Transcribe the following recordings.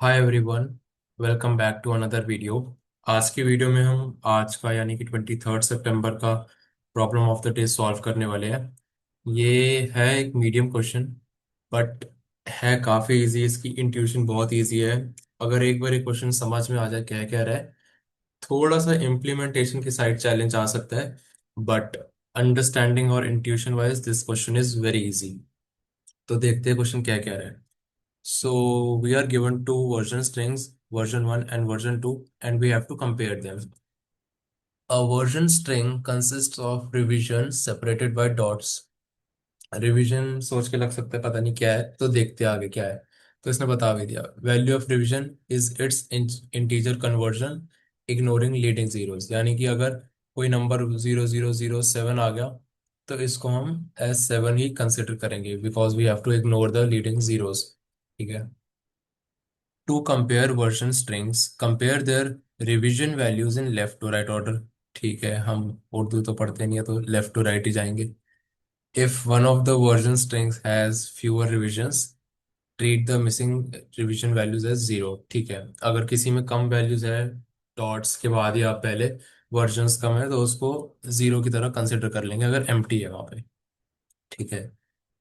Hi everyone, welcome back to another video. आज की video में हम आज का यानी कि 23 सितंबर का problem of the day solve करने वाले हैं। ये है एक मीडियम क्वेश्चन, बट है काफ़ी इजी। इसकी इंट्यूशन बहुत इजी है। अगर एक बार ये क्वेश्चन समझ में आ जाए क्या क्या रहा है, थोड़ा सा इम्प्लीमेंटेशन की साइड चैलेंज आ सकता है, बट अंडरस्टैंडिंग और intuition wise this question is very easy. तो देखते हैं क्वेश्चन क्या क्या रहा है। So we are given two version strings, version 1 and version 2, and we have to compare them. A version string consists of revisions separated by dots. Revision सोच के लग सकता है पता नहीं क्या है, तो देखते हैं आगे क्या है। तो इसने बता भी दिया, value of revision is it's integer conversion ignoring leading zeros. यानी कि अगर कोई नंबर 0007 आ गया, तो इसको हम एज 7 ही कंसिडर करेंगे, because we have to ignore the leading zeros. ठीक है। To compare version strings, compare their revision values in left to right order. ठीक है, हम उर्दू तो पढ़ते नहीं है तो लेफ्ट टू राइट ही जाएंगे। If one of the version strings has fewer revisions, treat the missing revision values as zero. ठीक है, अगर किसी में कम वैल्यूज है, डॉट्स के बाद या पहले वर्जन्स कम है, तो उसको जीरो की तरह कंसिडर कर लेंगे अगर एम्प्टी है वहां पे। ठीक है।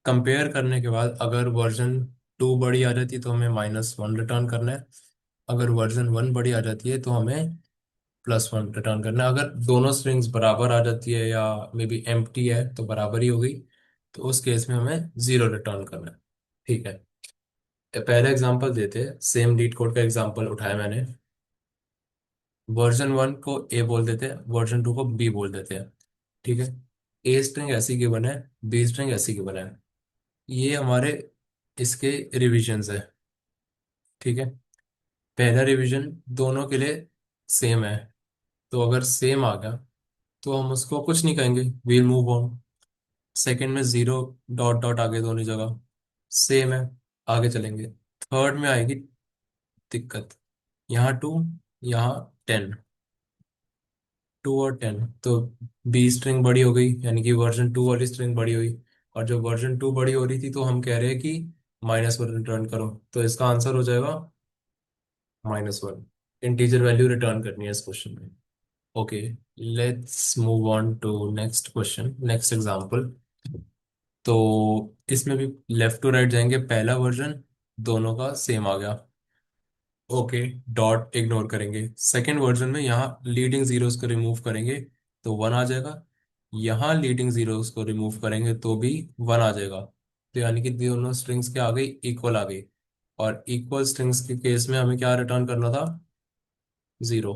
कंपेयर करने के बाद अगर वर्जन 2 बड़ी आ जाती है तो हमें -1 रिटर्न करना है। अगर वर्जन 1 बड़ी आ जाती है तो हमें +1 रिटर्न करना है। अगर दोनों स्ट्रिंग्स बराबर आ जाती है या मे बी एम्प्टी है तो बराबर ही हो गई, तो उस केस में हमें जीरो रिटर्न करना है। ठीक है। पहले एग्जांपल देते हैं, सेम लीड कोड का एग्जांपल उठाया मैंने। वर्जन 1 को ए बोल देते हैं, वर्जन 2 को बी बोल देते हैं। ठीक है। ए स्ट्रिंग ऐसी गिवन है, बी स्ट्रिंग ऐसी गिवन है। ये हमारे इसके रिविजन्स है। ठीक है। पहला रिवीजन दोनों के लिए सेम है, तो अगर सेम आ गया तो हम उसको कुछ नहीं कहेंगे, वील मूव ऑन। सेकंड में जीरो डॉट डॉट आगे दोनों जगह सेम है, आगे चलेंगे। थर्ड में आएगी दिक्कत, यहाँ 2, यहाँ 10, 2 और 10, तो बी स्ट्रिंग बड़ी हो गई, यानी कि वर्जन 2 वाली स्ट्रिंग बड़ी हुई। और जब वर्जन 2 बड़ी हो रही थी तो हम कह रहे हैं कि -1 रिटर्न करो, तो इसका आंसर हो जाएगा -1। इंटीजर वैल्यू रिटर्न करनी है इस क्वेश्चन में। Okay, let's move on to next question, next example. तो इसमें भी लेफ्ट टू राइट जाएंगे, पहला वर्जन दोनों का सेम आ गया। ओके, डॉट इग्नोर करेंगे। सेकेंड वर्जन में यहाँ लीडिंग जीरोस को रिमूव करेंगे तो 1 आ जाएगा। यहाँ लीडिंग जीरोस को रिमूव करेंगे तो भी 1 आ जाएगा। तो यानी कि दोनों स्ट्रिंग्स के आ गई, इक्वल आ गई। और इक्वल स्ट्रिंग्स के केस में हमें क्या रिटर्न करना था? जीरो।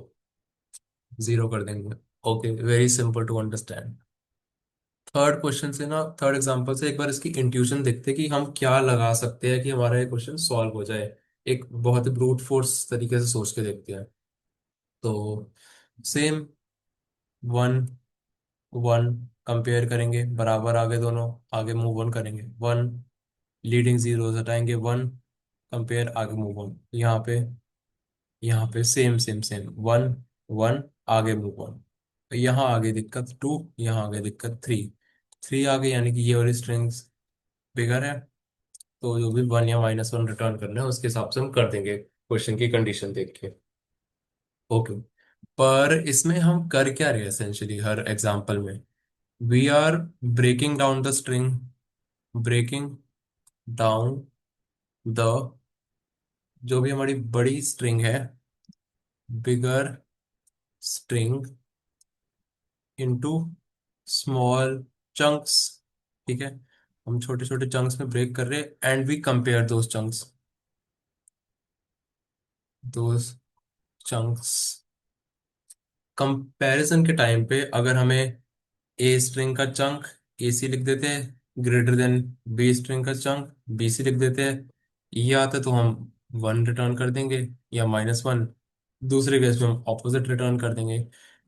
जीरो कर देंगे। Okay, very simple to understand. Third question से ना, थर्ड एग्जांपल से एक बार इसकी इंट्यूशन देखते हैं कि हम क्या लगा सकते हैं कि हमारा ये क्वेश्चन सॉल्व हो जाए। एक बहुत ही ब्रूट फोर्स तरीके से सोच के देखते हैं। तो सेम 1 1 कंपेयर करेंगे, बराबर आगे दोनों, आगे मूव ऑन करेंगे। 1, लीडिंग जीरोस हटाएंगे, 1 कंपेयर, आगे मूव ऑन। यहाँ पे सेम सेम सेम 1 1, आगे मूव ऑन। यहाँ आगे दिक्कत 2, यहाँ आगे दिक्कत 3, 3 आ गई, यानी कि ये वाली स्ट्रिंग्स बिगर है। तो जो भी 1 या -1 रिटर्न करना है उसके हिसाब से हम कर देंगे क्वेश्चन की कंडीशन देख के। ओके, पर इसमें हम कर क्या रहे हैं एसेंशियली हर एग्जांपल में? We are breaking down the string, breaking down the, जो भी हमारी बड़ी स्ट्रिंग है, bigger string into small chunks. ठीक है, हम छोटे छोटे चंक्स में ब्रेक कर रहे हैं, and we compare those chunks, those chunks. Comparison के टाइम पे अगर हमें ए स्ट्रिंग का चंक ए सी लिख देते हैं, ग्रेटर देन बी स्ट्रिंग का चंक बी सी लिख देते हैं, ये आता तो हम 1 रिटर्न कर देंगे या -1। दूसरे केस में हम ऑपोजिट रिटर्न कर देंगे।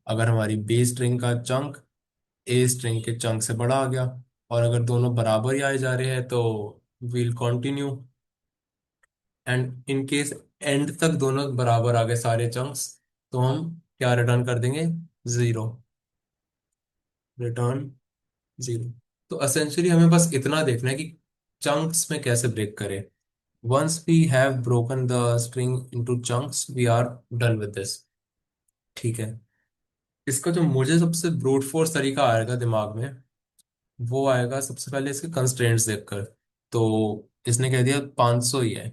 अगर हमारी बी स्ट्रिंग का चंक ए स्ट्रिंग के चंक से बड़ा आ गया, और अगर दोनों बराबर ही आए जा रहे हैं, तो we'll continue. And in case end तक दोनों बराबर आ गए सारे चंक्स, तो हम क्या रिटर्न कर देंगे? जीरो। Return zero. तो असेंशियली हमें बस इतना देखना है कि चंक्स में कैसे ब्रेक करें। Once we have broken the string into chunks we are done with this. ठीक है। इसका जो मुझे सबसे ब्रूट फोर्स तरीका आएगा दिमाग में, वो आएगा सबसे पहले इसके कंस्ट्रेंट्स देखकर। तो इसने कह दिया 500 ही है।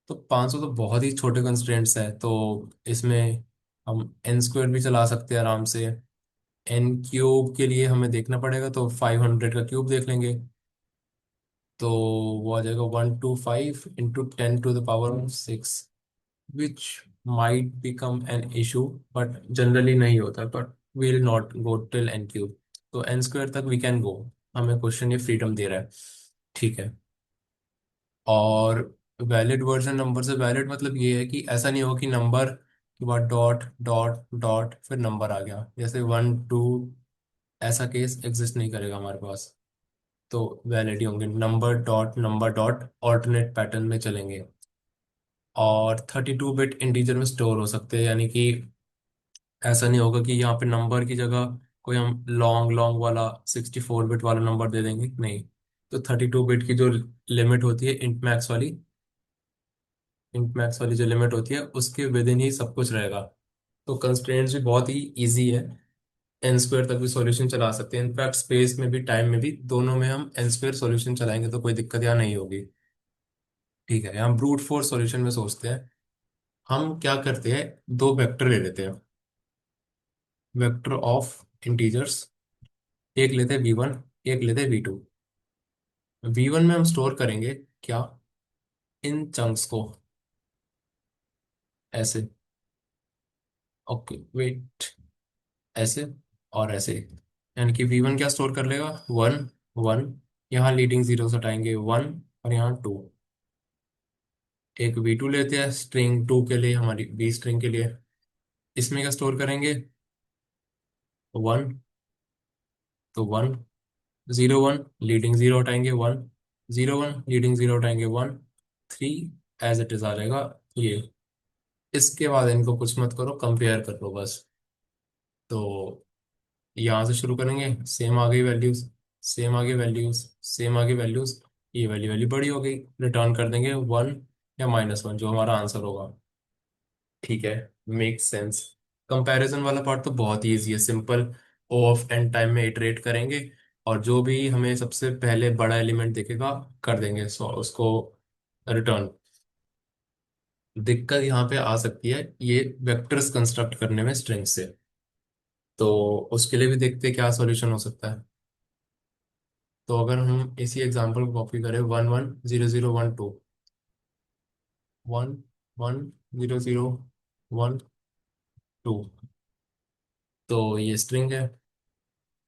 तो 500 तो बहुत ही छोटे कंस्ट्रेंट्स है, तो इसमें हम एन स्क्वायर भी चला सकते हैं आराम से। एन क्यूब के लिए हमें देखना पड़ेगा, तो 500 का क्यूब देख लेंगे। तो वो आ जाएगा 125 × 10⁻⁶, which might become an issue, but generally नहीं होता, but will not go till N cube. तो एन स्क्वायर तक वी कैन गो। हमें क्वेश्चन ये फ्रीडम दे रहा है। ठीक है। और वैलिड वर्जन नंबर से, वैलिड मतलब ये है कि ऐसा नहीं होगा कि नंबर के बाद डॉट डॉट डॉट फिर नंबर आ गया, जैसे 1 2, ऐसा केस एग्जिस्ट नहीं करेगा हमारे पास। तो वैलिड ही होंगे नंबर डॉट ऑल्टरनेट पैटर्न में चलेंगे। और 32 बिट इंटीजर में स्टोर हो सकते हैं, यानी कि ऐसा नहीं होगा कि यहाँ पे नंबर की जगह कोई हम लॉन्ग लॉन्ग वाला 64 बिट वाला नंबर दे देंगे, नहीं। तो 32 बिट की जो लिमिट होती है इंट मैक्स वाली जो लिमिट होती है, उसके विद इन ही सब कुछ रहेगा। तो कंस्ट्रेंट्स भी बहुत ही इजी है। एन स्क्वायर तक भी सॉल्यूशन चला सकते हैं, इनफैक्ट स्पेस में भी टाइम में भी दोनों में हम एन स्क्वायर सॉल्यूशन चलाएंगे तो कोई दिक्कत यहाँ नहीं होगी। ठीक है, यहाँ ब्रूट फोर्स सॉल्यूशन में सोचते हैं। हम क्या करते हैं, दो वेक्टर ले लेते हैं, वेक्टर ऑफ इंटीजर्स। एक लेते हैं v1, एक लेते हैं v2। v1 में हम स्टोर करेंगे क्या, इन चंक्स को, ऐसे। ओके वेट, ऐसे और ऐसे। यानी कि v1 क्या स्टोर कर लेगा, 1 1। यहाँ लीडिंग जीरोस हटाएंगे 1, और यहाँ 2। एक v2 लेते हैं स्ट्रिंग 2 के लिए, हमारी b स्ट्रिंग के लिए। इसमें क्या स्टोर करेंगे, 1, तो 1 0 1, लीडिंग जीरो हटाएंगे 1, 0 1 लीडिंग जीरो हटाएंगे 1, 3, एज इट इज आ जाएगा ये। इसके बाद इनको कुछ मत करो, कंपेयर कर लो बस। तो यहाँ से शुरू करेंगे, सेम आ गई वैल्यूज, सेम आ गई वैल्यूज, सेम आ गई वैल्यूज। ये वैल्यू बड़ी हो गई, रिटर्न कर देंगे 1 या -1, जो हमारा आंसर होगा। ठीक है, मेक सेंस। कंपैरिजन वाला पार्ट तो बहुत ही ईजी है, simple. O of N time में इटरेट करेंगे, और जो भी हमें सबसे पहले बड़ा एलिमेंट दिखेगा कर देंगे, सो उसको रिटर्न। दिक्कत यहाँ पे आ सकती है ये वेक्टर्स कंस्ट्रक्ट करने में स्ट्रिंग से। तो उसके लिए भी देखते हैं क्या सॉल्यूशन हो सकता है। तो अगर हम इसी एग्जांपल को कॉपी करें, 1 1 0 0 1 2, 1 1 0 0 1 2, तो ये स्ट्रिंग है।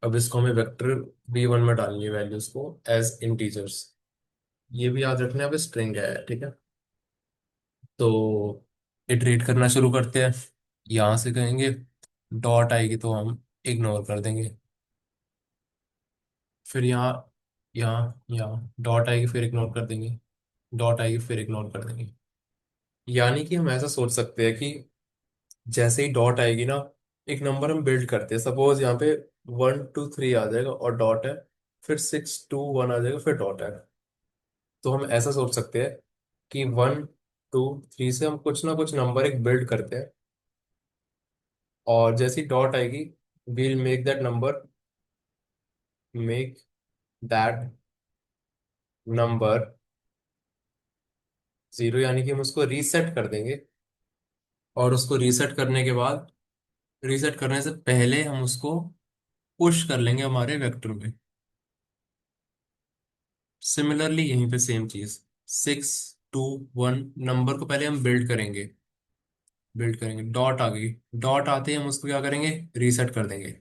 अब इसको हमें वेक्टर v1 में डालनी है वैल्यूज को एज इंटीजर्स। ये भी याद रखना है, अब स्ट्रिंग है, ठीक है। तो इटरेट करना शुरू करते हैं। यहाँ से कहेंगे, डॉट आएगी तो हम इग्नोर कर देंगे। फिर यहाँ डॉट आएगी, फिर इग्नोर कर देंगे। डॉट आएगी, फिर इग्नोर कर देंगे। यानी कि हम ऐसा सोच सकते हैं कि जैसे ही डॉट आएगी ना, एक नंबर हम बिल्ड करते हैं, सपोज यहाँ पे 1 2 3 आ जाएगा और डॉट है, फिर 6 2 1 आ जाएगा, फिर डॉट है। तो हम ऐसा सोच सकते हैं कि 1 2 3 से हम कुछ ना कुछ नंबर एक बिल्ड करते हैं, और जैसी डॉट आएगी, वील मेक दैट नंबर 0, यानी कि हम उसको रीसेट कर देंगे। और उसको रीसेट करने के बाद, रीसेट करने से पहले हम उसको पुश कर लेंगे हमारे वेक्टर में। सिमिलरली यहीं पे सेम चीज, 6 2 1 नंबर को पहले हम बिल्ड करेंगे, डॉट आ गई। डॉट आते ही हम उसको क्या करेंगे, रीसेट कर देंगे।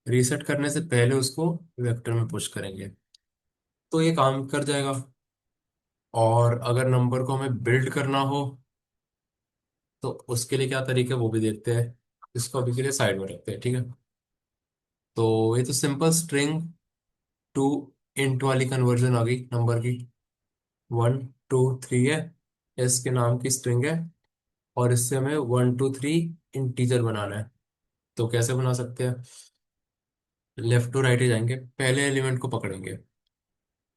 रीसेट करने से पहले उसको वेक्टर में पुश करेंगे, तो ये काम कर जाएगा। और अगर नंबर को हमें बिल्ड करना हो, तो उसके लिए क्या तरीका है वो भी देखते हैं। इसको अभी के लिए साइड में रखते हैं, ठीक है। तो ये तो सिंपल स्ट्रिंग टू इंट वाली कन्वर्जन आ गई नंबर की। 1 2 3 है, इसके नाम की स्ट्रिंग है, और इससे हमें 1 2 3 इंटीजर बनाना है। तो कैसे बना सकते हैं, लेफ्ट टू राइट ही जाएंगे, पहले एलिमेंट को पकड़ेंगे।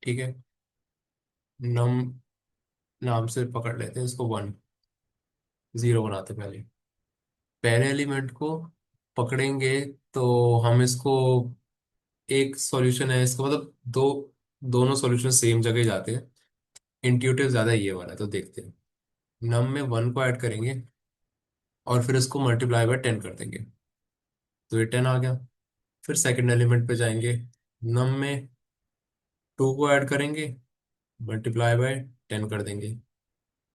ठीक है, नम नाम से पकड़ लेते हैं इसको, वन, जीरो बनाते हैं पहले। पहले एलिमेंट को पकड़ेंगे तो हम इसको, एक सॉल्यूशन है इसका, मतलब दो, दोनों सॉल्यूशन सेम जगह जाते हैं। इंट्यूटिव ज्यादा ये वाला है, तो देखते हैं। नम में वन को ऐड करेंगे और फिर इसको मल्टीप्लाई बाय टेन कर देंगे, तो ये टेन आ गया। फिर सेकंड एलिमेंट पे जाएंगे, नम में टू को ऐड करेंगे, मल्टीप्लाई बाय टेन कर देंगे।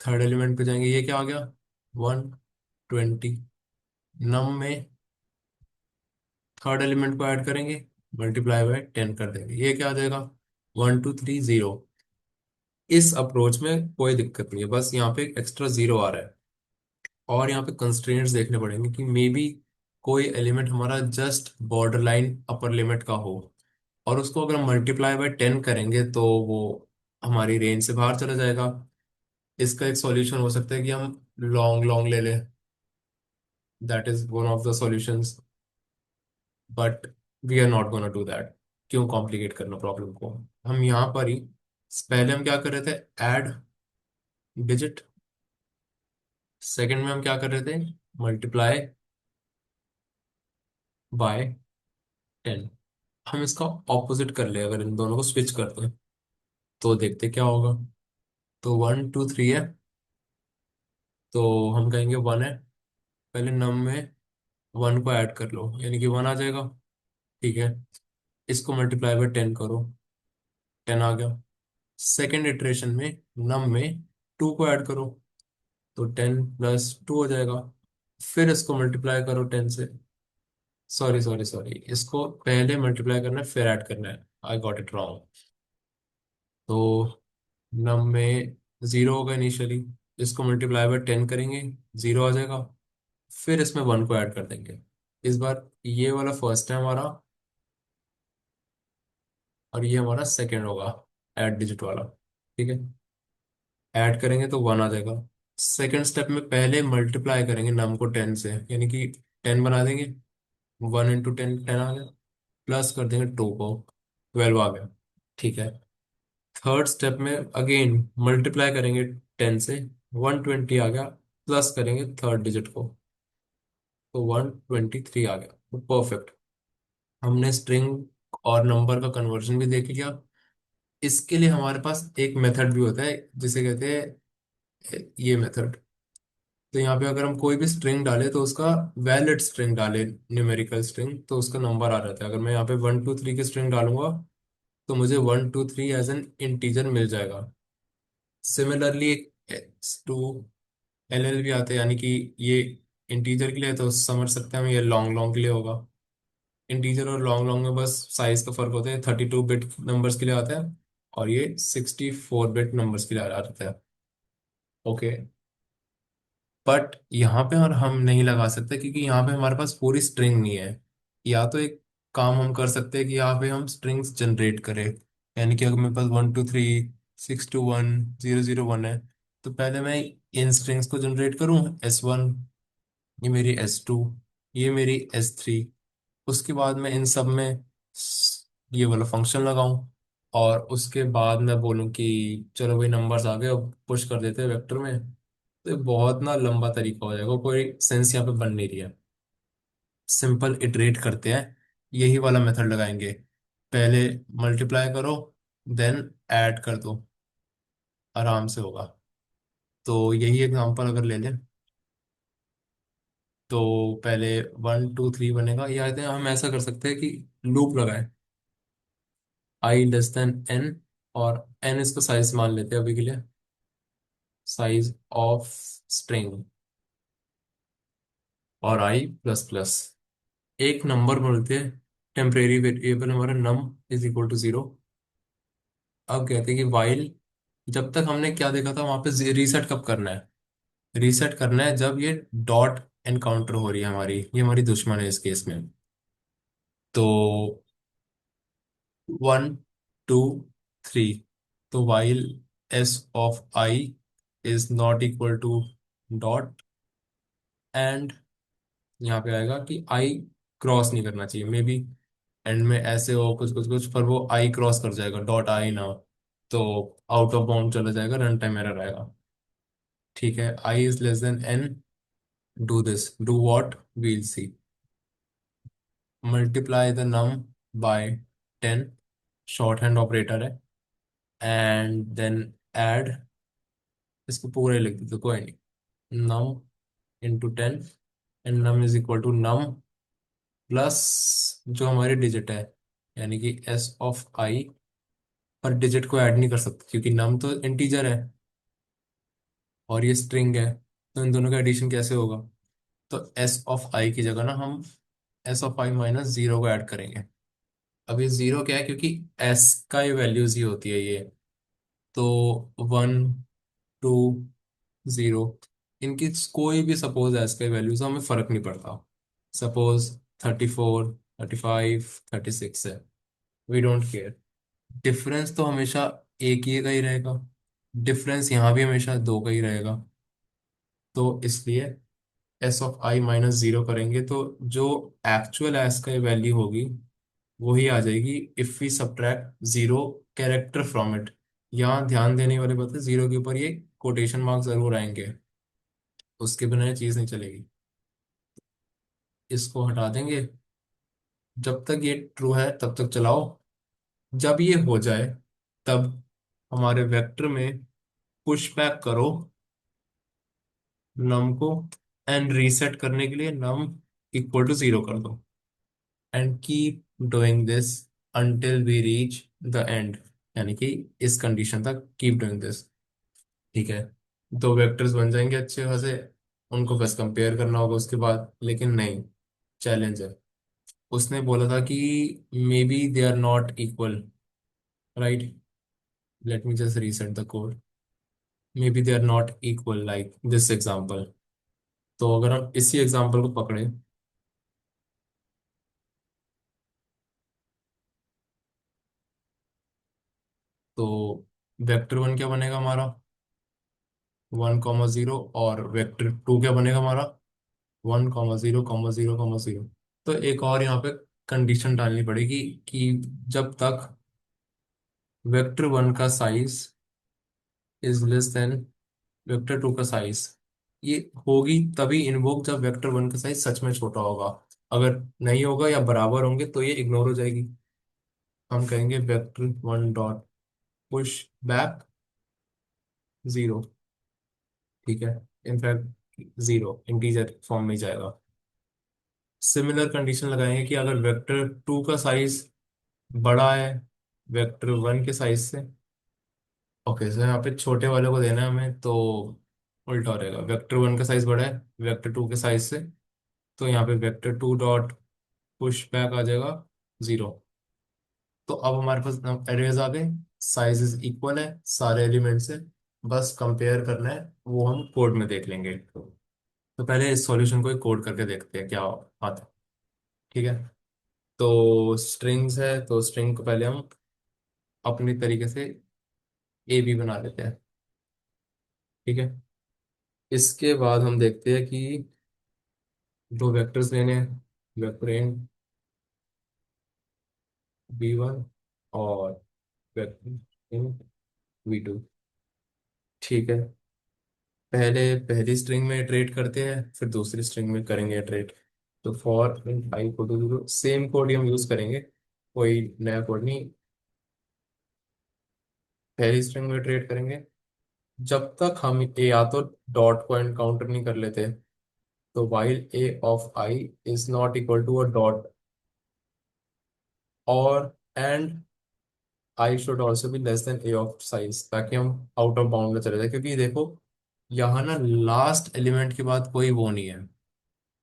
थर्ड एलिमेंट पे जाएंगे, ये क्या आ गया, वन, ट्वेंटी। नम में थर्ड एलिमेंट को ऐड करेंगे, मल्टीप्लाई बाय टेन कर देंगे, ये क्या आ जाएगा, वन टू थ्री जीरो। इस अप्रोच में कोई दिक्कत नहीं है, बस यहाँ पे एक एक्स्ट्रा जीरो आ रहा है। और यहाँ पे कंस्ट्रेंट्स देखने पड़ेंगे कि मे बी कोई एलिमेंट हमारा just border line upper limit का हो, और उसको अगर हम मल्टीप्लाई बाय टेन करेंगे तो वो हमारी रेंज से बाहर चला जाएगा। इसका एक सॉल्यूशन हो सकता है कि हम लॉन्ग लॉन्ग ले लें, that is one of the solutions, but we are not gonna do that. क्यों कॉम्प्लिकेट करना प्रॉब्लम को, हम यहाँ पर ही, पहले हम क्या कर रहे थे, ऐड डिजिट। सेकंड में हम क्या कर रहे थे, मल्टीप्लाई बाय टेन। हम इसका ऑपोजिट कर ले, अगर इन दोनों को स्विच करते हैं तो देखते क्या होगा। तो वन टू थ्री है, तो हम कहेंगे वन है। पहले नम में वन को ऐड कर लो, यानी कि वन आ जाएगा। ठीक है, इसको मल्टीप्लाई बाय टेन करो, टेन आ गया। सेकेंड इटरेशन में नम में टू को ऐड करो, तो टेन प्लस टू हो जाएगा। फिर इसको मल्टीप्लाई करो टेन से, सॉरी सॉरी सॉरी, इसको पहले मल्टीप्लाई करना है फिर ऐड करना है, आई गॉट इट रॉन्ग। तो नम में जीरो होगा इनिशियली, इसको मल्टीप्लाई बाय टेन करेंगे, जीरो आ जाएगा। फिर इसमें वन को ऐड कर देंगे। इस बार ये वाला फर्स्ट है हमारा, और ये हमारा सेकेंड होगा, ऐड डिजिट वाला। ठीक है, ऐड करेंगे तो वन आ जाएगा। सेकेंड स्टेप में पहले मल्टीप्लाई करेंगे नम को टेन से, यानी कि टेन बना देंगे, वन इंटू टेन, टेन आ गया। प्लस कर देंगे टू को, ट्वेल्व आ गया। ठीक है, थर्ड स्टेप में अगेन मल्टीप्लाई करेंगे टेन से, वन ट्वेंटी आ गया। प्लस करेंगे थर्ड डिजिट को, तो वन ट्वेंटी थ्री आ गया, तो परफेक्ट। हमने स्ट्रिंग और नंबर का कन्वर्जन भी देख लिया। इसके लिए हमारे पास एक मेथड भी होता है जिसे कहते हैं ये मेथड। तो यहाँ पे अगर हम कोई भी स्ट्रिंग डालें तो उसका वैलिड स्ट्रिंग डाले, न्यूमेरिकल स्ट्रिंग, तो उसका नंबर आ जाता है। अगर मैं यहाँ पे वन टू थ्री की स्ट्रिंग डालूंगा तो मुझे one two three as an integer मिल जाएगा। Similarly x to L L भी आते हैं, यानी कि ये इंटीजर के लिए है, तो समझ सकते हैं हम ये लॉन्ग लॉन्ग के लिए होगा। इंटीजर और लॉन्ग लॉन्ग में बस साइज का फर्क होता है, 32 बिट नंबर्स के लिए आता है और ये 64 बिट नंबर्स के लिए आ जाता है। ओके, बट यहाँ पे और हम नहीं लगा सकते क्योंकि यहाँ पे हमारे पास पूरी स्ट्रिंग नहीं है। या तो एक काम हम कर सकते हैं कि यहाँ पे हम स्ट्रिंग्स जनरेट करें, यानी कि अगर मेरे पास one two three, six two one, zero zero one है, तो पहले मैं इन स्ट्रिंग्स को जनरेट करूँ, एस वन, ये मेरी एस टू, ये मेरी एस थ्री। उसके बाद मैं इन सब में ये वाला फंक्शन लगाऊं, और उसके बाद मैं बोलूं कि चलो भाई नंबर्स आ गए, अब पुश कर देते हैं वेक्टर में। तो ये बहुत ना लंबा तरीका हो जाएगा, कोई सेंस यहाँ पे बन नहीं रही है। सिंपल इटरेट करते हैं, यही वाला मेथड लगाएंगे। पहले मल्टीप्लाई करो, देन ऐड कर दो, आराम से होगा। तो यही एग्जांपल अगर ले लें तो पहले वन टू थ्री बनेगा, या हम ऐसा कर सकते हैं कि लूप लगाएं, आई लेस देन एन, और एन इसको साइज मान लेते हैं अभी के लिए, साइज ऑफ स्ट्रिंग, और आई प्लस प्लस। एक नंबर बोलते हैं, टेम्परेरी वेरिएबल हमारा num is equal to zero. अब कहते हैं कि वाइल, जब तक हमने क्या देखा था वहां पे, रीसेट कब करना है, रीसेट करना है जब ये डॉट एनकाउंटर हो रही है हमारी, ये हमारी दुश्मन है इस केस में। तो वन टू थ्री, तो while S of i is not equal to dot, and यहाँ पे आएगा कि आई क्रॉस नहीं करना चाहिए, मे बी एंड में ऐसे हो कुछ कुछ कुछ, पर वो आई क्रॉस कर जाएगा, डॉट आई ना हो। तो आउट ऑफ बाउंड चला जाएगा, रन टाइम एरर आएगा। ठीक है, i is less than n, do this, do what, we'll see. Multiply the num by 10, short hand operator है, एंड देन ऐड, इसको पूरे लिख देते कोई नहीं, num into 10, and num is equal to num plus जो हमारी डिजिट है, यानी कि एस ऑफ आई। पर डिजिट को ऐड नहीं कर सकते क्योंकि नम तो इंटीजर है और ये स्ट्रिंग है, तो इन दोनों का एडिशन कैसे होगा? तो एस ऑफ आई की जगह ना हम S of I minus zero को ऐड करेंगे। अब ये जीरो क्या है, क्योंकि एस का ये वैल्यूज ही होती है ये, तो 1, 2, 0, इनकी कोई भी सपोज एस का वैल्यूज हमें फर्क नहीं पड़ता। सपोज 34, 35, 36 है, वी डोंट केयर। डिफरेंस तो हमेशा एक ही का ही रहेगा, डिफरेंस यहाँ भी हमेशा दो का ही रहेगा। तो इसलिए S of I minus zero करेंगे तो जो एक्चुअल एस का वैल्यू होगी वही आ जाएगी, if we subtract zero character from it. यहाँ ध्यान देने वाली बात है, जीरो के ऊपर ये कोटेशन मार्क जरूर आएंगे, उसके बिना ये चीज नहीं चलेगी। इसको हटा देंगे, जब तक ये ट्रू है तब तक चलाओ। जब ये हो जाए तब हमारे वेक्टर में पुश बैक करो नम को, एंड रीसेट करने के लिए नम इक्वल टू जीरो कर दो, and keep doing this until we reach the end, यानी कि इस कंडीशन तक कीप डूइंग दिस। ठीक है, दो वेक्टर्स बन जाएंगे अच्छे खासे, उनको बस कंपेयर करना होगा उसके बाद, लेकिन नहीं, चैलेंज है। उसने बोला था कि maybe they are not equal, right? Let me just reset the code. Maybe they are not equal like this example. तो अगर हम इसी एग्जाम्पल को पकड़े, तो वेक्टर वन क्या बनेगा हमारा, 1, 0, और वेक्टर टू क्या बनेगा हमारा, 1, 0, 0, 0। तो एक और यहाँ पे कंडीशन डालनी पड़ेगी कि जब तक वेक्टर वन का size is less than vector two का साइज, ये होगी तभी इन्वोक जब वेक्टर वन का साइज सच में छोटा होगा। अगर नहीं होगा या बराबर होंगे तो ये इग्नोर हो जाएगी। हम कहेंगे vector one dot push back zero. ठीक है, इनफैक्ट जीरो इंटीजर फॉर्म में जाएगा। सिमिलर कंडीशन लगाएंगे कि अगर वेक्टर टू का साइज बड़ा है वेक्टर वन के साइज से, ओके सर यहाँ पे छोटे वाले को देना है हमें, तो उल्टा हो रहेगा, वेक्टर वन का साइज बड़ा है वेक्टर टू के साइज से, तो यहाँ पे vector two dot push back आ जाएगा जीरो। तो अब हमारे पास एरेज आ गए, साइजेस इक्वल है सारे एलिमेंट से, बस कंपेयर करना है, वो हम कोड में देख लेंगे। तो पहले इस सॉल्यूशन को कोड करके देखते हैं क्या आता है। ठीक है, तो स्ट्रिंग्स है, तो स्ट्रिंग को पहले हम अपनी तरीके से ए बी बना लेते हैं। ठीक है, इसके बाद हम देखते हैं कि दो वेक्टर्स लेने हैं, वेक्टर इन V1 और वेक्टर इन V2। ठीक है, पहले पहली स्ट्रिंग में इटरेट करते हैं, फिर दूसरी स्ट्रिंग में करेंगे इटरेट। तो फॉर इन आई को टू जीरो, सेम कोड ही हम यूज करेंगे, कोई नया कोड नहीं। पहली स्ट्रिंग में इटरेट करेंगे जब तक हम या तो डॉट को एनकाउंटर नहीं कर लेते, तो while a of i is not equal to a dot, और and i should also be less than a of size, ताकि हम आउट ऑफ बाउंड में चले जाए। क्योंकि देखो यहाँ ना लास्ट एलिमेंट के बाद कोई वो नहीं है,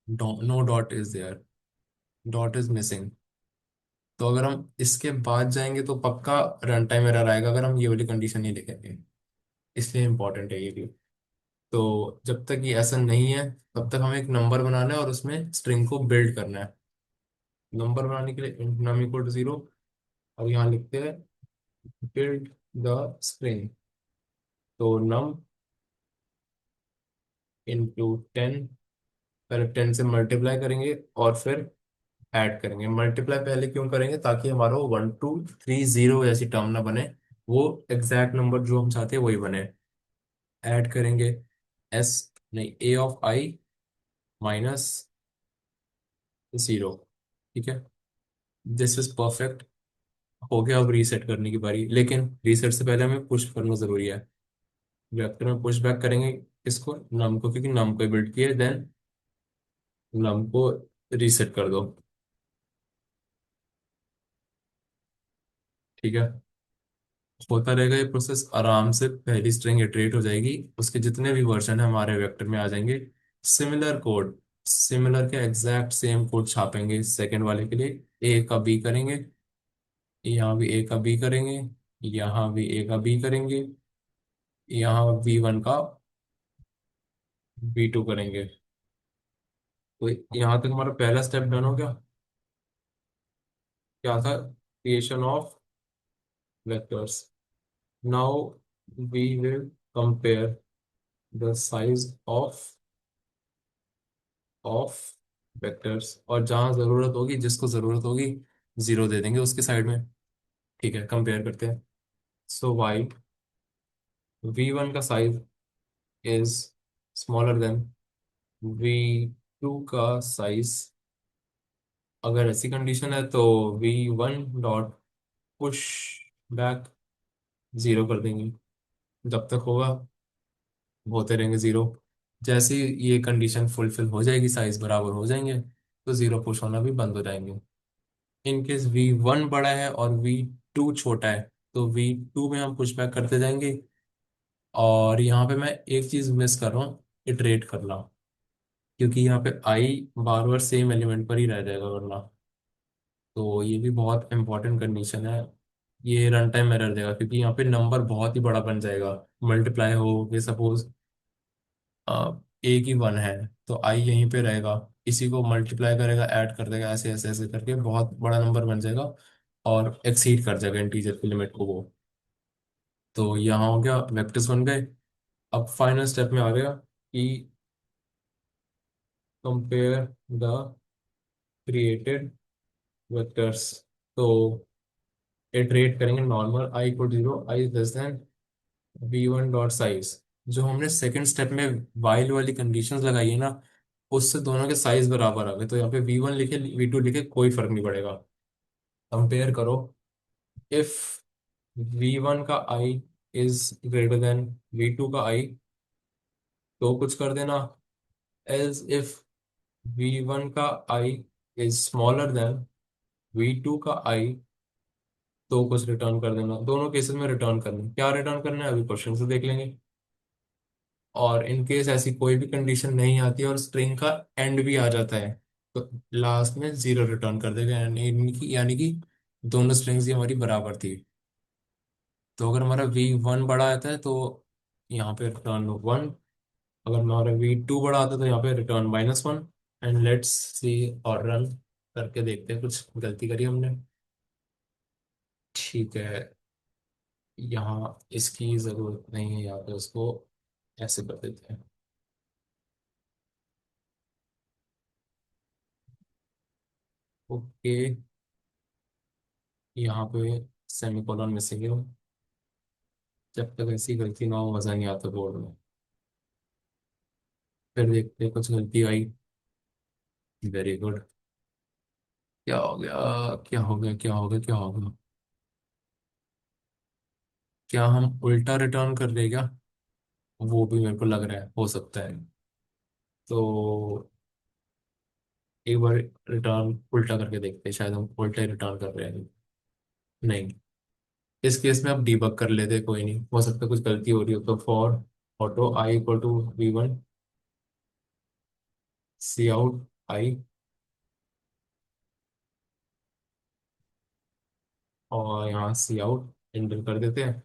no dot is there, dot is missing. तो अगर हम इसके बाद जाएंगे तो पक्का रन टाइम एरर आएगा अगर हम ये वाली कंडीशन नहीं लिखेंगे, इसलिए इंपॉर्टेंट है ये भी। तो जब तक ये ऐसा नहीं है तब तक हमें एक नंबर बनाना है और उसमें स्ट्रिंग को बिल्ड करना है। नंबर बनाने के लिए नम इक्वल टू जीरो, और यहाँ लिखते हैं बिल्ड द स्ट्रिंग। तो नम इंटू 10, पहले 10 से मल्टीप्लाई करेंगे और फिर ऐड करेंगे। मल्टीप्लाई पहले क्यों करेंगे, ताकि हमारा 1, 2, 3, 0 ऐसी टर्म ना बने, वो एग्जैक्ट नंबर जो हम चाहते हैं वही बने। ऐड करेंगे एस, नहीं, ए ऑफ आई माइनस 0। ठीक है, दिस इज परफेक्ट। हो गया, अब रीसेट करने की बारी, लेकिन रीसेट से पहले हमें पुश करना जरूरी है। वेक्टर में पुश बैक करेंगे इसको, नम को, क्योंकि नम को बिल्ड किया, देन नम को रीसेट कर दो। ठीक है, होता रहेगा ये प्रोसेस आराम से। पहली स्ट्रिंग इटरेट हो जाएगी, उसके जितने भी वर्जन है हमारे वेक्टर में आ जाएंगे। सिमिलर कोड, सिमिलर के एग्जैक्ट सेम कोड छापेंगे सेकंड वाले के लिए। ए का बी करेंगे, यहाँ भी ए का बी करेंगे, यहाँ भी ए का बी करेंगे, यहाँ V1 का V2 करेंगे। तो यहाँ तक हमारा पहला स्टेप डन हो गया। क्या था? Creation of vectors. Now we will compare the size of vectors, और जहां जरूरत होगी, जिसको जरूरत होगी, 0 दे देंगे उसके साइड में। ठीक है, कंपेयर करते हैं। सो वाई V1 का size is smaller than V2 का साइज, अगर ऐसी कंडीशन है तो V1 डॉट पुश बैक 0 कर देंगे। जब तक होगा होते रहेंगे 0। जैसे ही ये कंडीशन फुलफिल हो जाएगी, साइज बराबर हो जाएंगे, तो 0 पुश होना भी बंद हो जाएंगे। इनकेस V1 बड़ा है और V2 छोटा है, तो V2 में हम पुश बैक करते जाएंगे। और यहाँ पे मैं एक चीज मिस कर रहा हूँ, इटरेट करना, क्योंकि यहाँ पे आई बार बार सेम एलिमेंट पर ही रह जाएगा वरना। तो ये भी बहुत इंपॉर्टेंट कंडीशन है। ये रन टाइम एरर देगा, क्योंकि यहाँ पे नंबर बहुत ही बड़ा बन जाएगा। मल्टीप्लाई हो गए सपोज, एक ही 1 है, तो आई यहीं पे रहेगा, इसी को मल्टीप्लाई करेगा, ऐड कर देगा, ऐसे ऐसे ऐसे करके बहुत बड़ा नंबर बन जाएगा, और एक्सीड कर जाएगा इंटीजर की लिमिट को वो। तो यहाँ हो गया, वेक्टर्स बन गए। अब फाइनल स्टेप में आ गया कि कंपेयर द क्रिएटेड वेक्टर्स। तो इटरेट करेंगे normal i equal 0, i less than V1 dot size. जो हमने सेकंड स्टेप में वाइल वाली कंडीशंस लगाई है ना, उससे दोनों के साइज बराबर आ गए, तो यहाँ पे V1 लिखे V2 लिखे कोई फर्क नहीं पड़ेगा। कंपेयर करो, इफ V1 का I is greater then V2 का आई, तो कुछ कर देना। एज इफ V1 का I is smaller than V2 का आई, तो कुछ रिटर्न कर देना। दोनों केसेस में रिटर्न करना, क्या रिटर्न करना है अभी क्वेश्चन से देख लेंगे। और इन केस ऐसी कोई भी कंडीशन नहीं आती और स्ट्रिंग का एंड भी आ जाता है, तो लास्ट में 0 रिटर्न कर देगा, यानी कि दोनों स्ट्रिंग्स ही हमारी बराबर थी। तो अगर हमारा V1 बड़ा आता है तो यहाँ पे रिटर्न 1, अगर हमारा V2 बड़ा आता है तो यहाँ पे रिटर्न -1। एंड लेट्स सी, और रन करके देखते हैं, कुछ गलती करी हमने। ठीक है, यहाँ इसकी जरूरत नहीं है, यहाँ पे उसको ऐसे कर देते हैं। ओके, यहाँ पे सेमीकोलन मिसिंग है। जब तक ऐसी गलती ना हो, मजा नहीं आता बोर्ड में। फिर देखते हैं, कुछ गलती आई। Very good. क्या हो गया, क्या हो गया, क्या हो गया, क्या हो गया? क्या हम उल्टा रिटर्न कर रहे हैं क्या? वो भी मेरे को लग रहा है, हो सकता है। तो एक बार रिटर्न उल्टा करके देखते हैं, शायद हम उल्टा रिटर्न कर रहे हैं। नहीं, इस केस में आप डीबग कर लेते, कोई नहीं, हो सकता है कुछ गलती हो रही हो। तो for auto I equal to V1, C out I, और यहाँ सी आउट एंटर कर देते हैं।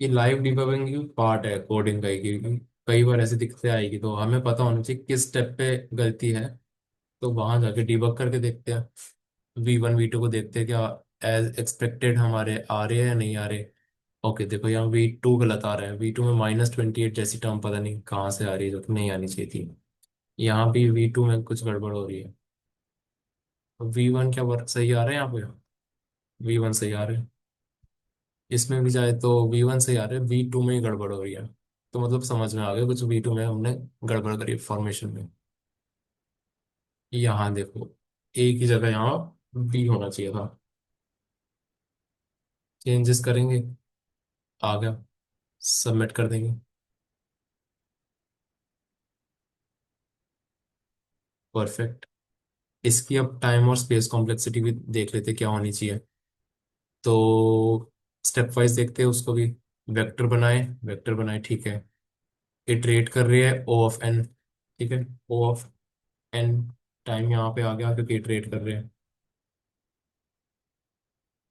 ये लाइव डिबगिंग की पार्ट है कोडिंग का ही, क्योंकि कई बार ऐसे दिक्कतें आएगी, तो हमें पता होना चाहिए किस स्टेप पे गलती है। तो वहां जाके डिबग करके देखते हैं। V1 V2 को देखते हैं, क्या एज एक्सपेक्टेड हमारे आ रहे हैं या नहीं आ रहे। ओके, देखो यहाँ V2 गलत आ रहा है। V2 में -28 जैसी टर्म पता नहीं कहाँ से आ रही है, जो कि नहीं आनी चाहिए थी। यहाँ भी V2 में कुछ गड़बड़ हो रही है। V1 क्या वर्क सही आ रहा है यहाँ पे? V1 सही आ रहा है। इसमें भी जाए तो V1 से आ रहा है, V2 में ही गड़बड़ हो रही है। तो मतलब समझ में आ गया कुछ, V2 में हमने गड़बड़ करी फॉर्मेशन में। यहाँ देखो, एक ही जगह यहाँ V होना चाहिए था। चेंजेस करेंगे, आ गया, सबमिट कर देंगे। परफेक्ट। इसकी अब टाइम और स्पेस कॉम्प्लेक्सिटी भी देख लेते क्या होनी चाहिए। तो स्टेप वाइज देखते हैं उसको भी। वेक्टर बनाए, ठीक है। इटरेट कर रही है O ऑफ n, ठीक है। O ऑफ n टाइम यहाँ पे आ गया क्योंकि इटरेट कर रहे हैं।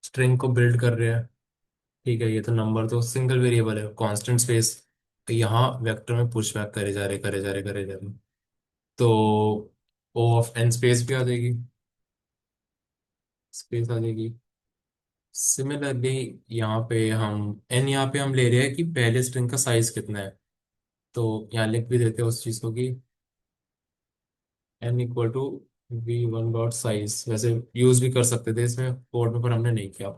स्ट्रिंग को बिल्ड कर रहे हैं, ठीक है। ये तो नंबर तो सिंगल वेरिएबल है, कांस्टेंट स्पेस। यहाँ वेक्टर में पुश बैक करे जा रहे, करे जा रहे, करे जा रहे। तो O ऑफ n स्पेस भी आ जाएगी, स्पेस आ जाएगी। सिमिलरली यहाँ पे हम n, यहाँ पे हम ले रहे हैं कि पहले स्ट्रिंग का साइज कितना है। तो यहाँ लिख भी देते हैं उस चीज को कि n equal to V1 dot size. वैसे यूज भी कर सकते थे इसमें कोड में, पर हमने नहीं किया।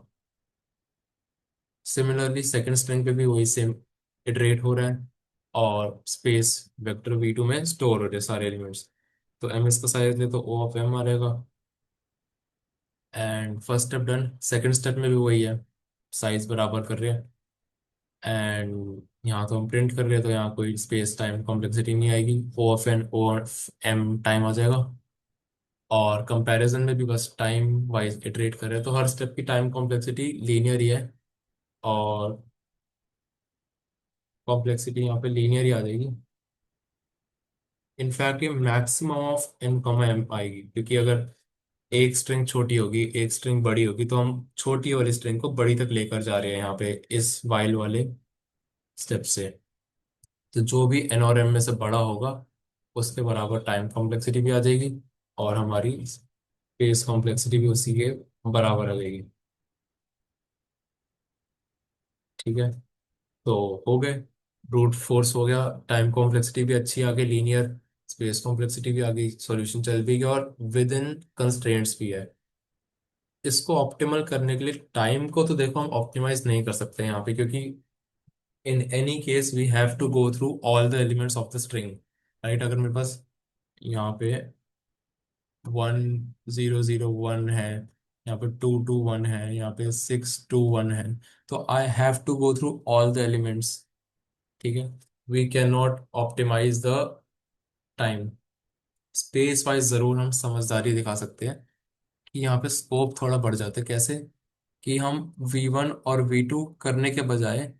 सिमिलरली सेकंड स्ट्रिंग पे भी वही सेम इटरेट हो रहा है, और स्पेस वेक्टर V2 में स्टोर हो रहे हैं सारे एलिमेंट्स। तो m इसका साइज ले तो O ऑफ m आ रहेगा। And first step done. Second step में भी वही है, साइज बराबर कर रहे हैं। एंड यहाँ तो हम प्रिंट कर रहे हैं, तो यहाँ कोई स्पेस टाइम कॉम्प्लेक्सिटी नहीं आएगी, O ऑफ m टाइम आ जाएगा। और कंपैरिजन में भी बस टाइम वाइज इटरेट कर रहे हैं, तो हर स्टेप की टाइम कॉम्प्लेक्सिटी लीनियर ही है। और कॉम्प्लेक्सिटी यहाँ पे लीनियर ही आ जाएगी। इनफैक्ट ये maximum of n comma m आएगी, क्योंकि अगर एक स्ट्रिंग छोटी होगी, एक स्ट्रिंग बड़ी होगी, तो हम छोटी वाली स्ट्रिंग को बड़ी तक लेकर जा रहे हैं यहाँ पे इस वाइल वाले स्टेप से। तो जो भी n और m में से बड़ा होगा, उसके बराबर टाइम कॉम्प्लेक्सिटी भी आ जाएगी, और हमारी स्पेस कॉम्प्लेक्सिटी भी उसी के बराबर आ जाएगी। ठीक है, तो हो गए। ब्रूट फोर्स हो गया, टाइम कॉम्प्लेक्सिटी भी अच्छी आ गई, लीनियर। स्पेस कॉम्प्लेक्सिटी भी आ गई, सॉल्यूशन चल भी गया, और विद इन कंस्ट्रेंट्स भी है। इसको ऑप्टिमल करने के लिए टाइम को तो देखो हम ऑप्टिमाइज नहीं कर सकते यहाँ पे, क्योंकि in any case we have to go through all the elements of the string, right. अगर मेरे पास यहाँ पे 1 0 0 1 है, यहाँ पे 2 2 1 है, यहाँ पे 6 2 1 है, तो I have to go through all the elements, ठीक है। We can not optimize the time. Space wise जरूर हम समझदारी दिखा सकते हैं, कि यहाँ पे स्कोप थोड़ा बढ़ जाता है। कैसे? कि हम V1 और V2 करने के बजाय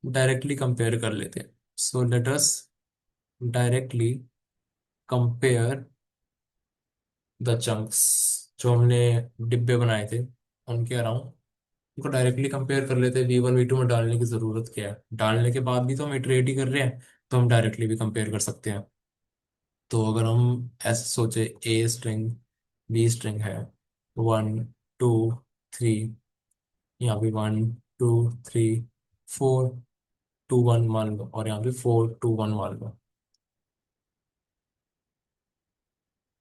डायरेक्टली कंपेयर कर लेते हैं। So let us directly compare the chunks. जो हमने डिब्बे बनाए थे उनके अराउंड, उनको डायरेक्टली कंपेयर कर लेते हैं। V1 V2 में डालने की जरूरत क्या है, डालने के बाद भी तो हम इटरेट ही कर रहे हैं, तो हम डायरेक्टली भी कंपेयर कर सकते हैं। तो अगर हम ऐसे सोचे, ए स्ट्रिंग बी स्ट्रिंग है, 1 2 3, यहाँ पे 1 2 3 4 2 1 मान लो, और यहाँ पे 4 2 1 मान लो,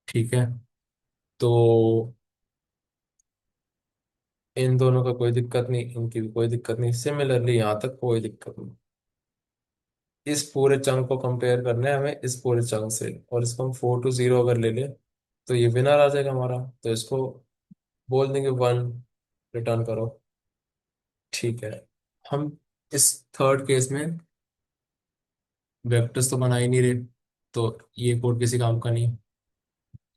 ठीक है। तो इन दोनों का कोई दिक्कत नहीं, इनकी भी कोई दिक्कत नहीं, सिमिलरली यहाँ तक कोई दिक्कत नहीं। इस पूरे चंक को कंपेयर करना है हमें इस पूरे चंक से, और इसको हम 4 to 0 अगर ले ले, तो ये विनर आ जाएगा हमारा। तो इसको बोल देंगे 1, रिटर्न करो, ठीक है। हम इस थर्ड केस में वेक्टर्स तो बना ही नहीं रहे, तो ये कोड किसी काम का नहीं,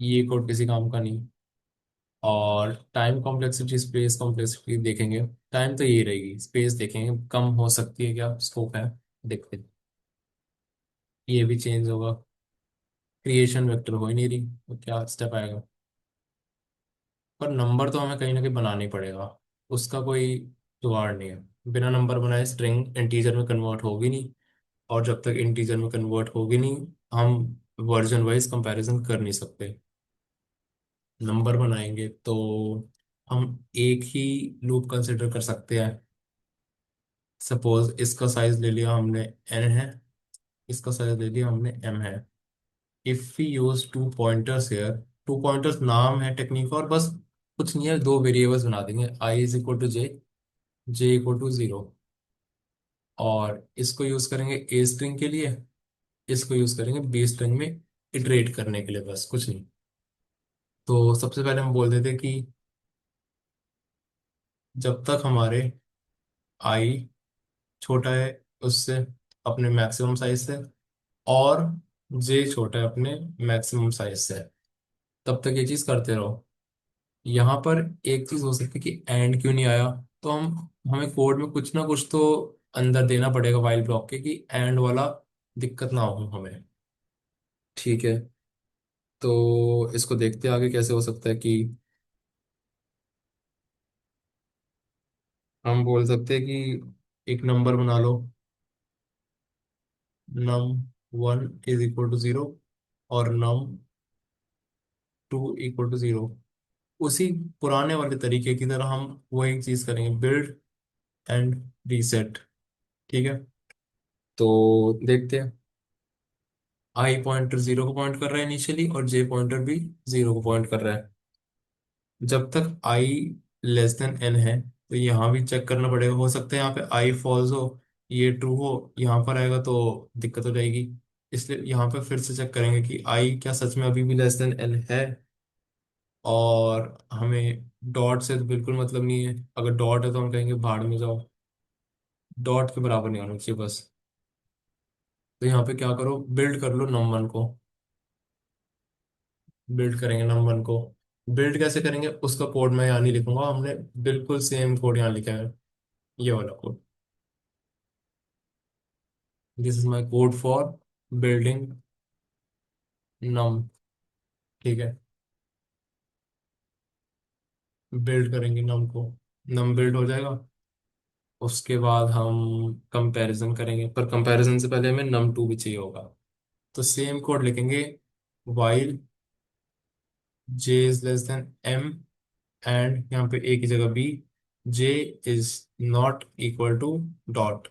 ये कोड किसी काम का नहीं। और टाइम कॉम्प्लेक्सिटी स्पेस कॉम्प्लेक्सिटी देखेंगे, टाइम तो यही रहेगी, स्पेस देखेंगे कम हो सकती है क्या, स्कोप है, देखते हैं। ये भी चेंज होगा, क्रिएशन वेक्टर हो ही नहीं रही, तो क्या स्टेप आएगा। पर नंबर तो हमें कहीं ना कहीं बनाना ही पड़ेगा, उसका कोई जुगाड़ नहीं है। बिना नंबर बनाए स्ट्रिंग इंटीजर में कन्वर्ट होगी नहीं, और जब तक इंटीजर में कन्वर्ट होगी नहीं, हम वर्जन वाइज कंपैरिजन कर नहीं सकते। नंबर बनाएंगे तो हम एक ही लूप कंसिडर कर सकते हैं। सपोज इसका साइज ले लिया हमने n है, इसका साइज ले लिया हमने m है। If we use 2 pointers here, 2 pointers नाम है टेक्निक, और बस कुछ नहीं है, दो वेरिएबल्स बना देंगे, i is equal to j, J equal to zero. और इसको यूज करेंगे ए स्ट्रिंग के लिए, इसको यूज करेंगे बी स्ट्रिंग में इटरेट करने के लिए, बस कुछ नहीं। तो सबसे पहले हम बोल देते कि जब तक हमारे आई छोटा है उससे, अपने मैक्सिमम साइज से, और जे छोटा है अपने मैक्सिमम साइज से, तब तक ये चीज करते रहो। यहाँ पर एक चीज हो सकती है कि एंड क्यों नहीं आया, तो हम हमें कोड में कुछ ना कुछ तो अंदर देना पड़ेगा वाइल ब्लॉक के, कि एंड वाला दिक्कत ना हो हमें। ठीक है, तो इसको देखते हैं आगे कैसे हो सकता है कि हम बोल सकते हैं कि एक नंबर बना लो, num one is equal to zero, और num two equal to zero. उसी पुराने वाले तरीके की तरह हम वही चीज करेंगे, बिल्ड एंड रीसेट। ठीक है, तो देखते हैं। आई पॉइंटर जीरो को पॉइंट कर रहा है इनिशियली, और जे पॉइंटर भी जीरो को पॉइंट कर रहा है। जब तक आई लेस देन एन है, तो यहाँ भी चेक करना पड़ेगा। हो सकता है यहाँ पे आई फॉल्स हो, ये ट्रू हो, यहाँ पर आएगा तो दिक्कत हो जाएगी। इसलिए यहाँ पे फिर से चेक करेंगे कि आई क्या सच में अभी भी लेस देन एन है। और हमें डॉट से तो बिल्कुल मतलब नहीं है, अगर डॉट है तो हम कहेंगे भाड़ में जाओ, डॉट के बराबर नहीं होना चाहिए बस। तो यहाँ पे क्या करो, बिल्ड कर लो नम वन को। बिल्ड करेंगे नम वन को। बिल्ड कैसे करेंगे उसका कोड मैं यहाँ नहीं लिखूंगा, हमने बिल्कुल सेम कोड यहाँ लिखा है, ये वाला code. This is my code for building num. ठीक है, बिल्ड करेंगे नम को, नम बिल्ड हो जाएगा। उसके बाद हम कंपैरिजन करेंगे, पर कंपैरिजन से पहले हमें नम टू भी चाहिए होगा। तो सेम कोड लिखेंगे, while J is less than M, and यहाँ पे ए की जगह B, J is not equal to dot.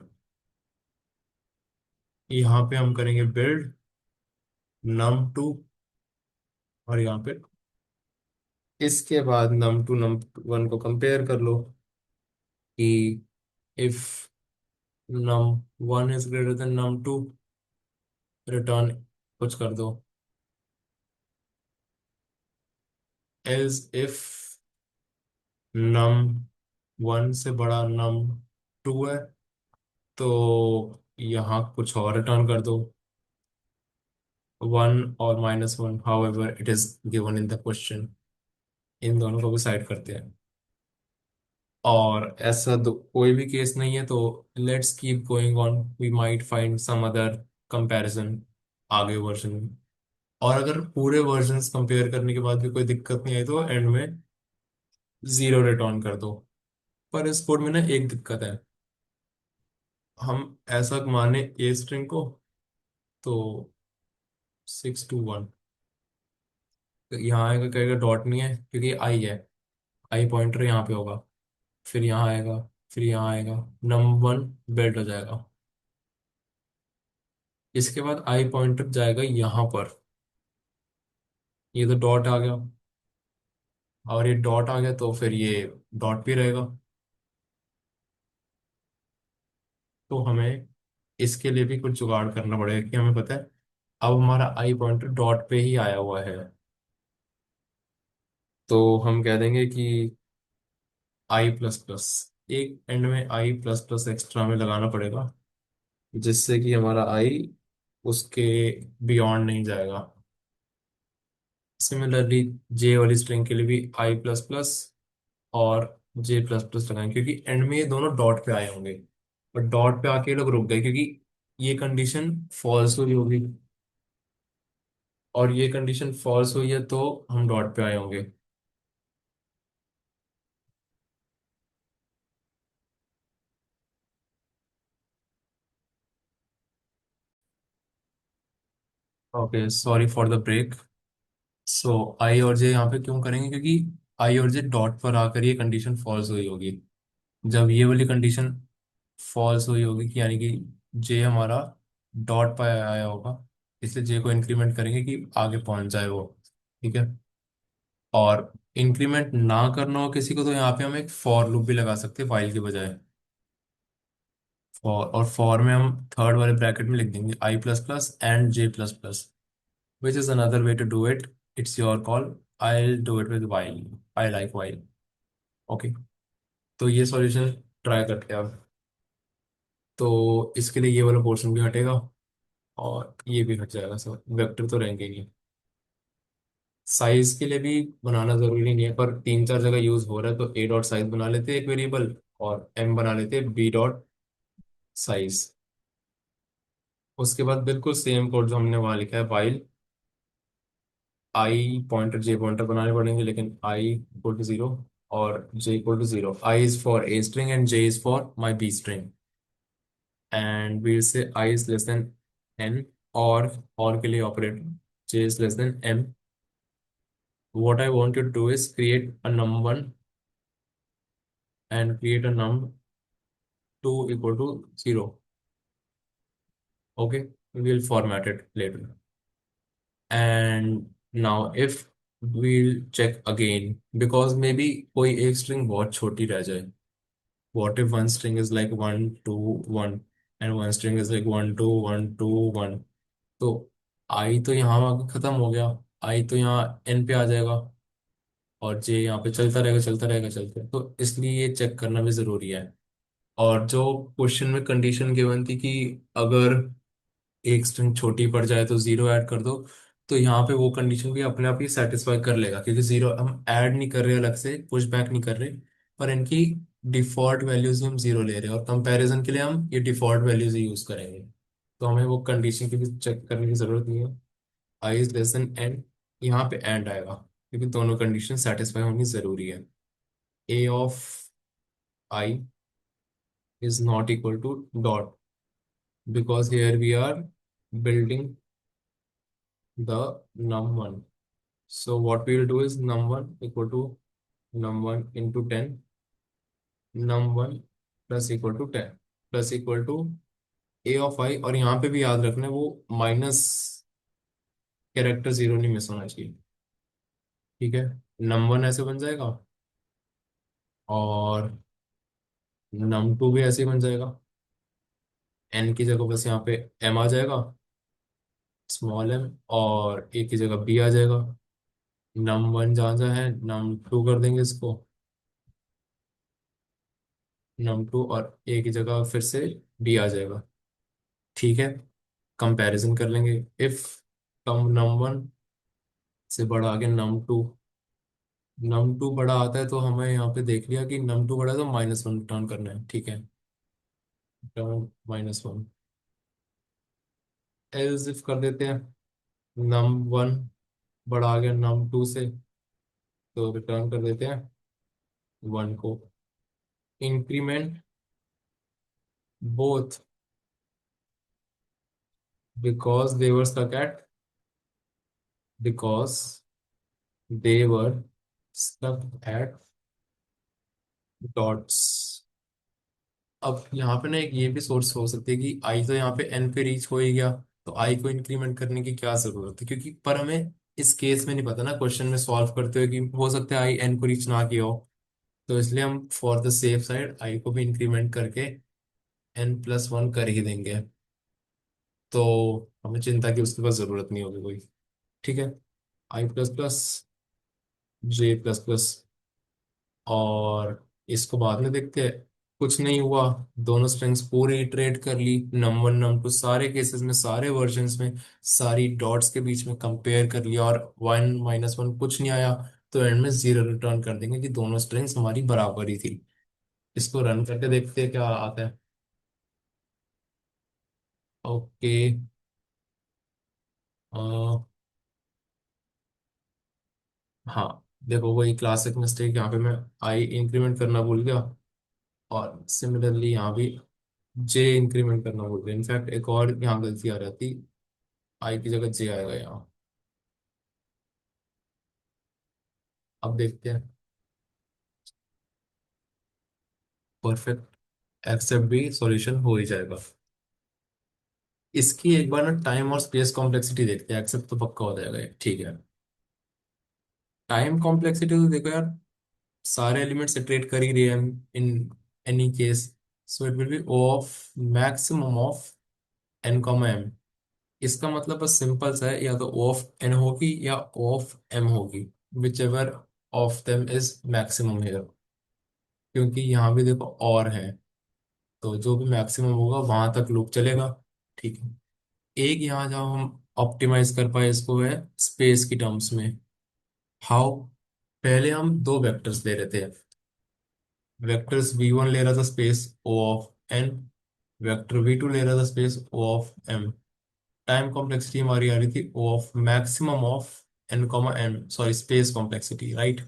यहाँ पे हम करेंगे बिल्ड नम टू, और यहाँ पे इसके बाद नम टू नम वन को कंपेयर कर लो, कि if num one is greater than num two, return कुछ कर दो। एल्स इफ नम वन से बड़ा नम टू है, तो यहाँ कुछ और रिटर्न कर दो, वन और minus one, how it is given in the question. इन दोनों को भी साइड करते हैं। और ऐसा कोई भी केस नहीं है तो let's keep going on, we might find some other comparison आगे वर्जन में। और अगर पूरे वर्जन्स कंपेयर करने के बाद भी कोई दिक्कत नहीं आई तो एंड में जीरो रिटर्न कर दो। पर इस कोड में ना एक दिक्कत है, हम ऐसा माने ए स्ट्रिंग को, तो 6 to 1, तो यहाँ आएगा कहेगा डॉट नहीं है क्योंकि आई है, आई पॉइंटर यहाँ पे होगा, फिर यहाँ आएगा, फिर यहाँ आएगा, नंबर वन बेल्ट हो जाएगा। इसके बाद आई पॉइंटर जाएगा यहाँ पर, ये तो डॉट आ गया, और ये डॉट आ गया तो फिर ये डॉट भी रहेगा। तो हमें इसके लिए भी कुछ जुगाड़ करना पड़ेगा, कि हमें पता है अब हमारा आई पॉइंटर डॉट पे ही आया हुआ है। तो हम कह देंगे कि आई प्लस प्लस, एक एंड में आई प्लस प्लस एक्स्ट्रा में लगाना पड़ेगा, जिससे कि हमारा आई उसके बियॉन्ड नहीं जाएगा। सिमिलरली जे वाली स्ट्रिंग के लिए भी आई प्लस प्लस और जे प्लस प्लस लगाएंगे, क्योंकि एंड में ये दोनों डॉट पे आए होंगे। और डॉट पे आके ये लोग रुक गए क्योंकि ये कंडीशन फॉल्स हुई होगी, और ये कंडीशन फॉल्स हुई है तो हम डॉट पे आए होंगे। Okay, sorry for the break. So i और जे यहाँ पे क्यों करेंगे, क्योंकि आई और जे डॉट पर आकर ये कंडीशन फॉल्स हुई होगी। जब ये वाली कंडीशन फॉल्स हुई होगी, कि यानी कि जे हमारा डॉट पर आया होगा, इसलिए जे को इंक्रीमेंट करेंगे कि आगे पहुंच जाए वो। ठीक है, और इंक्रीमेंट ना करना हो किसी को तो यहाँ पे हम एक फॉर लूप भी लगा सकते हैं फाइल के बजाय। और फॉर में हम थर्ड वाले ब्रैकेट में लिख देंगे i plus plus and j plus plus, which is another way to do it. It's your call. I do it with while. I like while. Okay. तो ये सॉल्यूशन ट्राई करते हैं अब। तो इसके लिए ये वाला पोर्शन भी हटेगा और ये भी हट जाएगा, सब वेक्टर तो रहेंगे ही नहीं। साइज के लिए भी बनाना जरूरी नहीं है, पर तीन चार जगह यूज हो रहा है तो ए डॉट साइज बना लेते हैं एक वेरिएबल, और एम बना लेते हैं बी डॉट साइज। उसके बाद बिल्कुल सेम कोड जो हमने वहां लिखा है while i pointer j pointer बनाने पड़ेंगे, लेकिन आई इक्वल टू जीरो और j equal to zero. I is for a string and j is for my b string, and we say i is less than n, और के लिए operator j is less than m. what I want you to do is create a num1 and create a num2 equal to 0. Okay, we will format it later. And now if we'll check again, because maybe कोई एक string बहुत छोटी रह जाए. What if one string is like 1 2 1 and one string is like 1 2 1 2 1? तो i तो यहाँ आके खत्म हो गया, i तो यहाँ n पे आ जाएगा, और j यहाँ पे चलता रहेगा चलता रहेगा चलता रहेगा। तो इसलिए ये चेक करना भी जरूरी है। और जो क्वेश्चन में कंडीशन गिवन थी कि अगर एक स्ट्रिंग छोटी पड़ जाए तो जीरो ऐड कर दो, तो यहाँ पे वो कंडीशन भी अपने आप ही सेटिस्फाई कर लेगा, क्योंकि जीरो हम ऐड नहीं कर रहे, अलग से पुश बैक नहीं कर रहे, पर इनकी डिफॉल्ट वैल्यूज हम जीरो ले रहे हैं, और कंपैरिजन के लिए हम ये डिफॉल्ट वैल्यूज ही यूज करेंगे। तो हमें वो कंडीशन की भी चेक करने की जरूरत नहीं है। I is less than N, यहाँ पे एंड आएगा, क्योंकि दोनों कंडीशन सेटिस्फाई होनी जरूरी है। A of i is not equal to dot, because here we are building the num1. So what we will do is num1 equal to num1 into 10, num1 plus equal to 10 plus equal to a of I, और यहाँ पे भी याद रखना है वो minus character zero नहीं miss होना चाहिए। ठीक है, num1 ऐसे बन जाएगा और num2 भी ऐसे ही बन जाएगा। n की जगह बस यहाँ पे m आ जाएगा, स्मॉल m, और a की जगह b आ जाएगा। num1 जहाँ जहाँ है num2 कर देंगे इसको, num2, और ए की जगह फिर से डी आ जाएगा। ठीक है, कंपैरिजन कर लेंगे। इफ कम num1 से बड़ा आ गया num2, num2 बड़ा आता है तो हमें यहाँ पे देख लिया कि num2 बड़ा है तो -1 रिटर्न करना है। ठीक है, रिटर्न -1। एल्स इफ कर देते हैं, num1 बड़ा आ गया num2 से, तो रिटर्न कर देते हैं 1 को। Increment both because they were stuck at, because they were stuck at dots. अब यहाँ पे ना एक ये भी सोर्स हो सकती है कि आई तो यहाँ पे एन पे रीच हो ही गया, तो आई को इंक्रीमेंट करने की क्या जरूरत है, क्योंकि पर हमें इस केस में नहीं पता ना क्वेश्चन में सॉल्व करते हुए कि हो सकता है आई एन को रीच ना किया हो। तो इसलिए हम for the safe side I को भी इंक्रीमेंट करके n+1 कर ही देंगे, तो हमें चिंता की उसके पास जरूरत नहीं होगी कोई। ठीक है, आई प्लस प्लस जे प्लस प्लस, और इसको बाद में देखते हैं। कुछ नहीं हुआ, दोनों स्ट्रिंग्स पूरी इटरेट कर ली, num1 num2 सारे केसेस में, सारे वर्जन्स में, सारी डॉट्स के बीच में कंपेयर कर लिया, और 1 -1 कुछ नहीं आया, तो एंड में जीरो रिटर्न कर देंगे कि दोनों स्ट्रिंग्स हमारी बराबर ही थी। इसको रन करके देखते हैं क्या आता है। ओके। हाँ, देखो वही क्लासिक मिस्टेक, यहाँ पे मैं आई इंक्रीमेंट करना भूल गया, और सिमिलरली यहाँ भी जे इंक्रीमेंट करना भूल गया। इनफैक्ट एक और यहाँ गलती आ जाती, आई की जगह जे आएगा यहाँ। अब देखते हैं। परफेक्ट, एक्सेप्ट भी सॉल्यूशन हो ही जाएगा। इसकी एक बार ना टाइम और स्पेस कॉम्प्लेक्सिटी देखते हैं, एक्सेप्ट तो पक्का हो जाएगा ये। ठीक है, टाइम कॉम्प्लेक्सिटी तो देखो यार, सारे एलिमेंट्स इटरेट कर ही रहे हैं in any case, so it will be O of maximum of N comma M. इसका मतलब बस सिंपल सा है, या तो ओ ऑफ एन होगी या ओ ऑफ एम होगी, whichever of them is maximum here. क्योंकि यहाँ भी देखो और है, तो जो भी मैक्सिमम होगा वहां तक लूप चलेगा। ठीक है। एक यहाँ जहाँ हम ऑप्टिमाइज कर पाए इसको है स्पेस की टर्म्स में। हाउ? पहले हम दो वेक्टर्स ले रहे थे। वेक्टर्स v1 ले रहा था space o of n, vector v2 ले रहा था space o of m। Time complexity हमारी आ रही थी o of maximum of n comma m, sorry space complexity, right.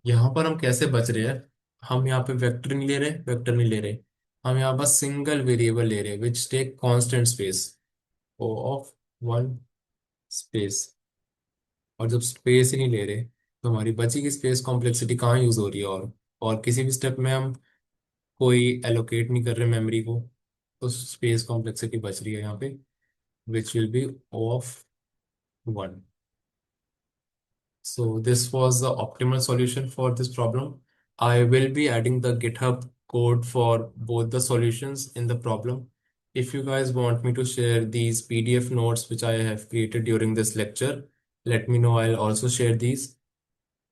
यहाँ पर हम कैसे बच रहे हैं? हम यहाँ पे वेक्टर नहीं ले रहे, वेक्टर नहीं ले रहे, हम यहाँ बस सिंगल वेरिएबल ले रहे हैं which take constant space, o of one space. और जब स्पेस ही नहीं ले रहे तो हमारी बची की स्पेस कॉम्प्लेक्सिटी कहाँ यूज हो रही है? और किसी भी स्टेप में हम कोई एलोकेट नहीं कर रहे मेमोरी को, तो स्पेस कॉम्प्लेक्सिटी बच रही है यहाँ पे, which will be of one. So this was the optimal solution for this problem. I will be adding the GitHub code for both the solutions in the problem. If you guys want me to share these PDF notes which I have created during this lecture, let me know. I'll also share these,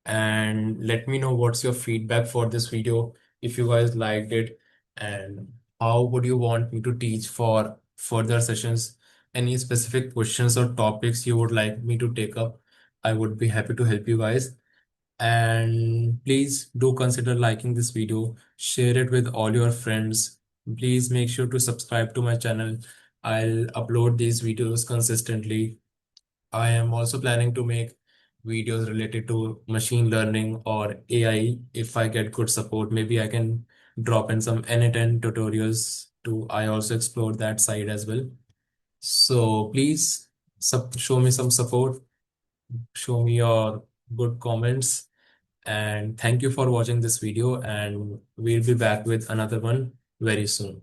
and let me know what's your feedback for this video, if you guys liked it, and how would you want me to teach for further sessions. Any specific questions or topics you would like me to take up, I would be happy to help you guys. And please do consider liking this video, share it with all your friends. Please make sure to subscribe to my channel. I'll upload these videos consistently. I am also planning to make videos related to machine learning or AI. If I get good support, maybe I can drop in some N10 tutorials too. I also explore that side as well. So please show me some support, show me your good comments, and thank you for watching this video. And we'll be back with another one very soon.